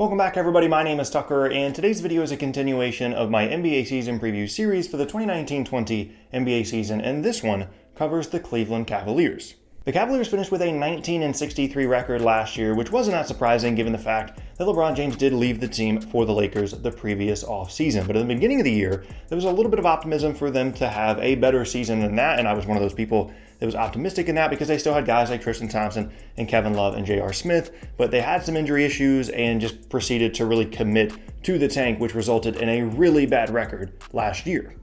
Welcome back, everybody. My name is Tucker, and today's video is a continuation of my NBA season preview series for the 2019-20 NBA season, and this one covers the Cleveland Cavaliers. The Cavaliers finished with a 19-63 record last year, which wasn't that surprising given the fact that LeBron James did leave the team for the Lakers the previous offseason. But at the beginning of the year, there was a little bit of optimism for them to have a better season than that, and I was one of those people that was optimistic in that because they still had guys like Tristan Thompson and Kevin Love and J.R. Smith, but they had some injury issues and just proceeded to really commit to the tank, which resulted in a really bad record last year.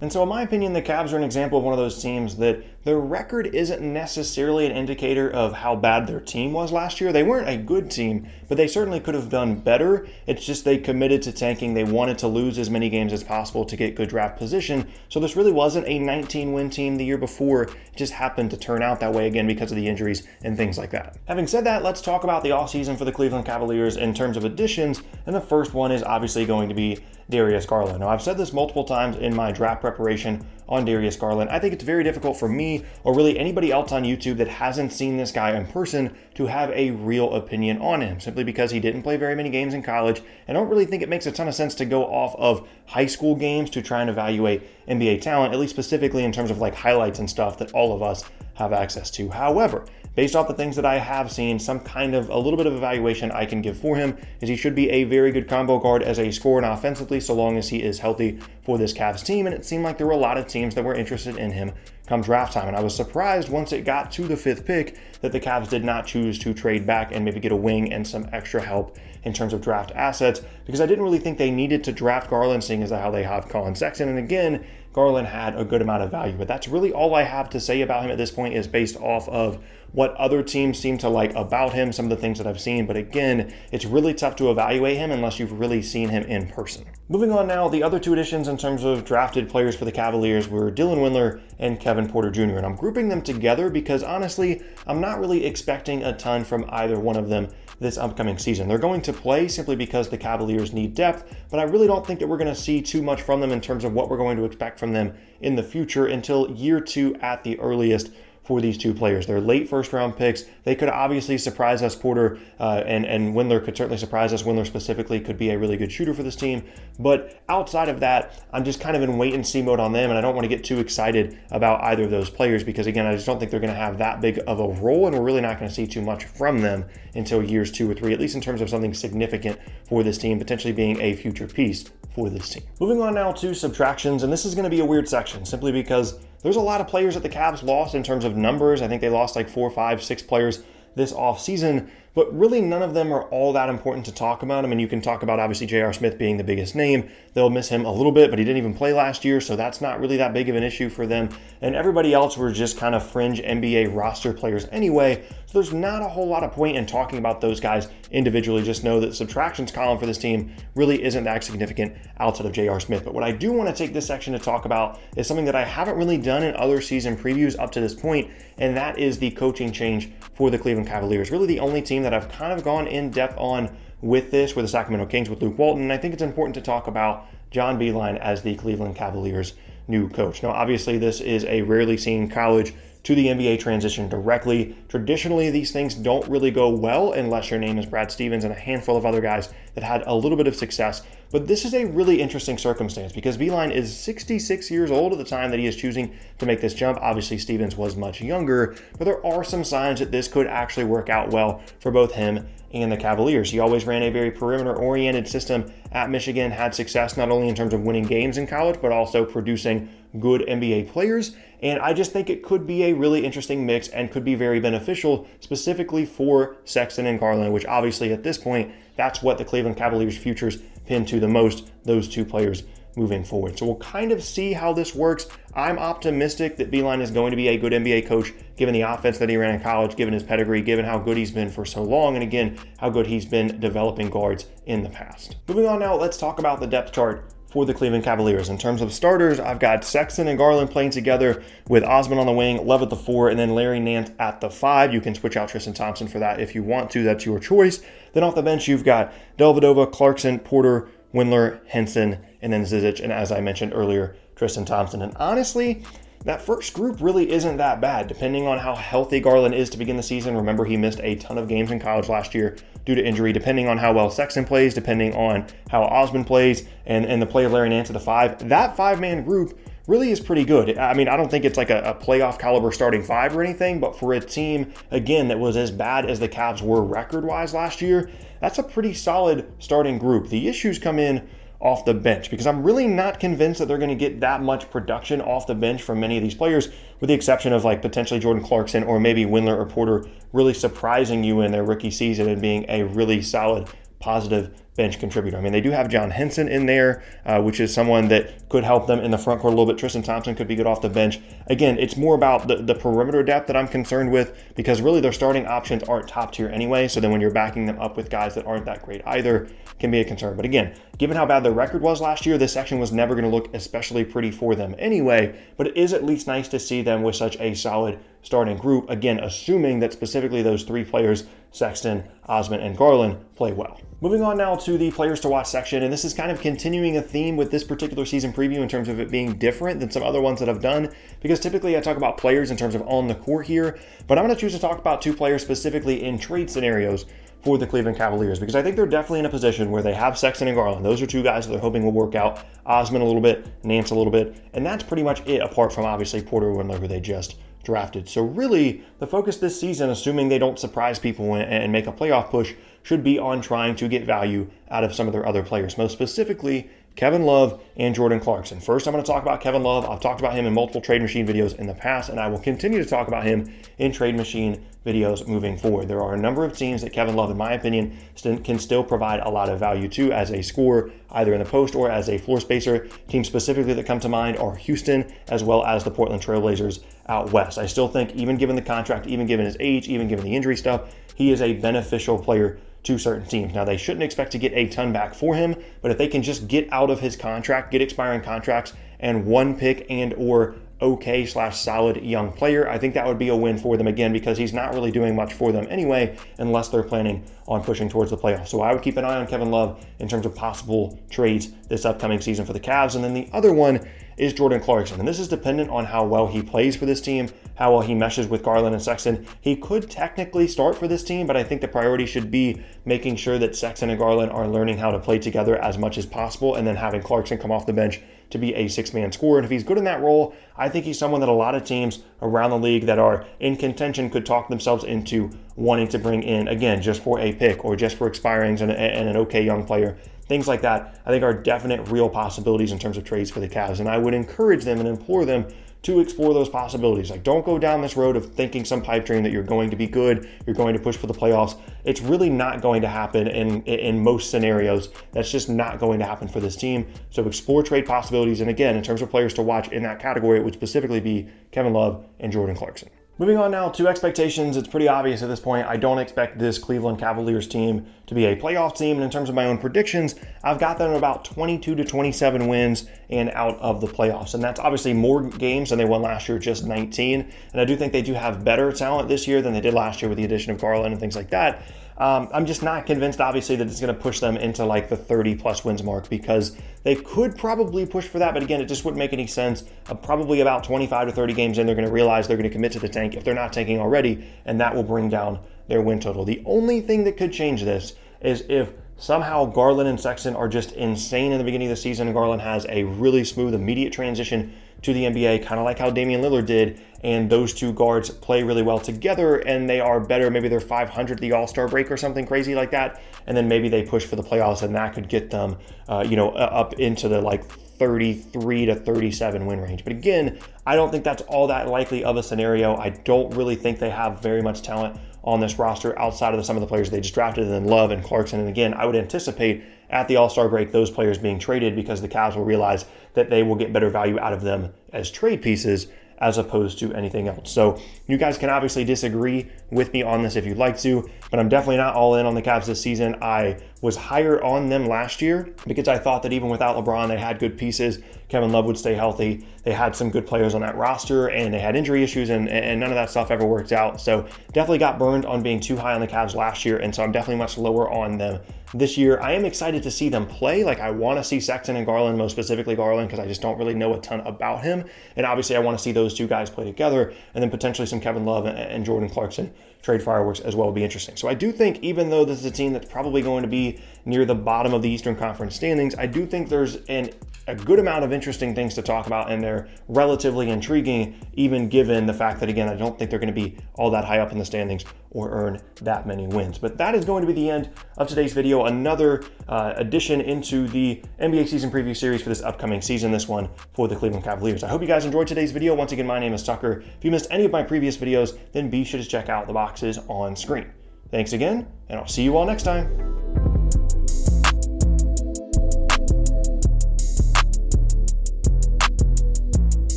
And so in my opinion, the Cavs are an example of one of those teams that their record isn't necessarily an indicator of how bad their team was last year. They weren't a good team, but they certainly could have done better. It's just they committed to tanking. They wanted to lose as many games as possible to get good draft position. So this really wasn't a 19-win team the year before. It just happened to turn out that way again because of the injuries and things like that. Having said that, let's talk about the offseason for the Cleveland Cavaliers in terms of additions. And the first one is obviously going to be Darius Garland. Now, I've said this multiple times in my draft preparation on Darius Garland. I think it's very difficult for me or really anybody else on YouTube that hasn't seen this guy in person to have a real opinion on him, simply because he didn't play very many games in college. I don't really think it makes a ton of sense to go off of high school games to try and evaluate NBA talent, at least specifically in terms of like highlights and stuff that all of us have access to. However, based off the things that I have seen, some kind of a little bit of evaluation I can give for him is he should be a very good combo guard as a scorer and offensively, so long as he is healthy for this Cavs team. And it seemed like there were a lot of teams that were interested in him come draft time. And I was surprised once it got to the 5th pick that the Cavs did not choose to trade back and maybe get a wing and some extra help in terms of draft assets, because I didn't really think they needed to draft Garland, seeing as how they have Colin Sexton. And again, Garland had a good amount of value, but that's really all I have to say about him at this point is based off of what other teams seem to like about him, some of the things that I've seen. But again, it's really tough to evaluate him unless you've really seen him in person. Moving on now, the other two additions in terms of drafted players for the Cavaliers were Dylan Windler and Kevin Porter Jr. And I'm grouping them together because honestly, I'm not really expecting a ton from either one of them this upcoming season. They're going to play simply because the Cavaliers need depth, but I really don't think that we're going to see too much from them in terms of what we're going to expect from them in the future until year 2 at the earliest for these two players. They're late first-round picks. They could obviously surprise us. Porter and Windler could certainly surprise us. Windler specifically could be a really good shooter for this team. But outside of that, I'm just kind of in wait-and-see mode on them, and I don't want to get too excited about either of those players because, again, I just don't think they're going to have that big of a role, and we're really not going to see too much from them until years 2 or 3, at least in terms of something significant for this team, potentially being a future piece for this team. Moving on now to subtractions, and this is going to be a weird section simply because there's a lot of players that the Cavs lost in terms of numbers. I think they lost like 4, 5, 6 players this offseason, but really none of them are all that important to talk about. I mean, you can talk about obviously J.R. Smith being the biggest name. They'll miss him a little bit, but he didn't even play last year, so that's not really that big of an issue for them. And everybody else were just kind of fringe NBA roster players anyway, so there's not a whole lot of point in talking about those guys individually. Just know that the subtractions column for this team really isn't that significant outside of J.R. Smith. But what I do want to take this section to talk about is something that I haven't really done in other season previews up to this point, and that is the coaching change for the Cleveland Cavaliers. Really the only team that I've kind of gone in depth on with this were the Sacramento Kings with Luke Walton, and I think it's important to talk about John Beilein as the Cleveland Cavaliers' new coach. Now, obviously, this is a rarely seen college to the NBA transition directly. Traditionally, these things don't really go well unless your name is Brad Stevens and a handful of other guys that had a little bit of success. But this is a really interesting circumstance because Beilein is 66 years old at the time that he is choosing to make this jump. Obviously, Stevens was much younger, but there are some signs that this could actually work out well for both him and the Cavaliers. He always ran a very perimeter-oriented system at Michigan, had success not only in terms of winning games in college, but also producing good NBA players. And I just think it could be a really interesting mix and could be very beneficial specifically for Sexton and Garland, which obviously at this point, that's what the Cleveland Cavaliers' futures pin to the most, those two players moving forward. So we'll kind of see how this works. I'm optimistic that Beilein is going to be a good NBA coach, given the offense that he ran in college, given his pedigree, given how good he's been for so long, and again, how good he's been developing guards in the past. Moving on now, let's talk about the depth chart for the Cleveland Cavaliers. In terms of starters, I've got Sexton and Garland playing together with Osman on the wing, Love at the 4, and then Larry Nance at the 5. You can switch out Tristan Thompson for that if you want to. That's your choice. Then off the bench, you've got Dellavedova, Clarkson, Porter, Windler, Henson, and then Zizic, and as I mentioned earlier, Tristan Thompson. And honestly, that first group really isn't that bad, depending on how healthy Garland is to begin the season. Remember, he missed a ton of games in college last year due to injury, depending on how well Sexton plays, depending on how Osman plays, and the play of Larry Nance at the 5. That 5-man group really is pretty good. I mean, I don't think it's like a playoff caliber starting 5 or anything, but for a team, again, that was as bad as the Cavs were record-wise last year, that's a pretty solid starting group. The issues come in off the bench, because I'm really not convinced that they're going to get that much production off the bench from many of these players, with the exception of like potentially Jordan Clarkson or maybe Windler or Porter really surprising you in their rookie season and being a really solid, positive bench contributor. I mean, they do have John Henson in there, which is someone that could help them in the front court a little bit. Tristan Thompson could be good off the bench. Again, it's more about the perimeter depth that I'm concerned with, because really their starting options aren't top tier anyway. So then when you're backing them up with guys that aren't that great either, can be a concern. But again, given how bad their record was last year, this section was never going to look especially pretty for them anyway. But it is at least nice to see them with such a solid starting group. Again, assuming that specifically those 3 players, Sexton, Osman, and Garland, play well. Moving on now to the players to watch section, and this is kind of continuing a theme with this particular season preview in terms of it being different than some other ones that I've done, because typically I talk about players in terms of on the court here, but I'm going to choose to talk about 2 players specifically in trade scenarios for the Cleveland Cavaliers, because I think they're definitely in a position where they have Sexton and Garland. Those are 2 guys that they're hoping will work out. Osman a little bit, Nance a little bit, and that's pretty much it, apart from obviously Porter and Windler, who they just drafted. So really, the focus this season, assuming they don't surprise people and make a playoff push, should be on trying to get value out of some of their other players, most specifically Kevin Love and Jordan Clarkson. First, I'm going to talk about Kevin Love. I've talked about him in multiple Trade Machine videos in the past, and I will continue to talk about him in Trade Machine videos moving forward. There are a number of teams that Kevin Love, in my opinion, can still provide a lot of value to as a scorer, either in the post or as a floor spacer. Teams specifically that come to mind are Houston, as well as the Portland Trail Blazers out west. I still think, even given the contract, even given his age, even given the injury stuff, he is a beneficial player to certain teams. Now, they shouldn't expect to get a ton back for him, but if they can just get out of his contract, get expiring contracts, and 1 pick and or okay/solid young player, I think that would be a win for them, again, because he's not really doing much for them anyway, unless they're planning on pushing towards the playoffs. So I would keep an eye on Kevin Love in terms of possible trades this upcoming season for the Cavs. And then the other one is Jordan Clarkson. And this is dependent on how well he plays for this team, how well he meshes with Garland and Sexton. He could technically start for this team, but I think the priority should be making sure that Sexton and Garland are learning how to play together as much as possible, and then having Clarkson come off the bench to be a 6-man scorer. And if he's good in that role, I think he's someone that a lot of teams around the league that are in contention could talk themselves into wanting to bring in, again, just for a pick or just for expirings and an okay young player. Things like that, I think, are definite real possibilities in terms of trades for the Cavs. And I would encourage them and implore them to explore those possibilities. Like, don't go down this road of thinking some pipe dream that you're going to be good, you're going to push for the playoffs. It's really not going to happen in most scenarios. That's just not going to happen for this team. So explore trade possibilities. And again, in terms of players to watch in that category, it would specifically be Kevin Love and Jordan Clarkson. Moving on now to expectations, it's pretty obvious at this point. I don't expect this Cleveland Cavaliers team to be a playoff team. And in terms of my own predictions, I've got them at about 22 to 27 wins and out of the playoffs. And that's obviously more games than they won last year, just 19. And I do think they do have better talent this year than they did last year with the addition of Garland and things like that. I'm just not convinced, obviously, that it's going to push them into like the 30-plus wins mark, because they could probably push for that. But again, it just wouldn't make any sense. Probably about 25 to 30 games in, they're going to realize they're going to commit to the tank if they're not tanking already, and that will bring down their win total. The only thing that could change this is if somehow Garland and Sexton are just insane in the beginning of the season, and Garland has a really smooth, immediate transition to the NBA, kind of like how Damian Lillard did, and those two guards play really well together, and they are better. Maybe they're 500 the All-Star break or something crazy like that, and then maybe they push for the playoffs, and that could get them, up into the like 33 to 37 win range. But again, I don't think that's all that likely of a scenario. I don't really think they have very much talent on this roster outside of some of the players they just drafted, and then Love and Clarkson. And again, I would anticipate at the All-Star break those players being traded, because the Cavs will realize that they will get better value out of them as trade pieces as opposed to anything else. So you guys can obviously disagree with me on this if you'd like to, but I'm definitely not all in on the Cavs this season. I was higher on them last year because I thought that even without LeBron, they had good pieces. Kevin Love would stay healthy. They had some good players on that roster, and they had injury issues, and none of that stuff ever worked out. So definitely got burned on being too high on the Cavs last year, and so I'm definitely much lower on them this year. I am excited to see them play. Like, I want to see Sexton and Garland, most specifically Garland, because I just don't really know a ton about him. And obviously I want to see those two guys play together, and then potentially some Kevin Love and Jordan Clarkson trade fireworks as well would be interesting. So I do think, even though this is a team that's probably going to be near the bottom of the Eastern Conference standings, I do think there's a good amount of interesting things to talk about, and they're relatively intriguing, even given the fact that, again, I don't think they're going to be all that high up in the standings or earn that many wins. But that is going to be the end of today's video. Another addition into the NBA season preview series for this upcoming season, this one for the Cleveland Cavaliers. I hope you guys enjoyed today's video. Once again, my name is Tucker. If you missed any of my previous videos, then be sure to check out the boxes on screen. Thanks again, and I'll see you all next time.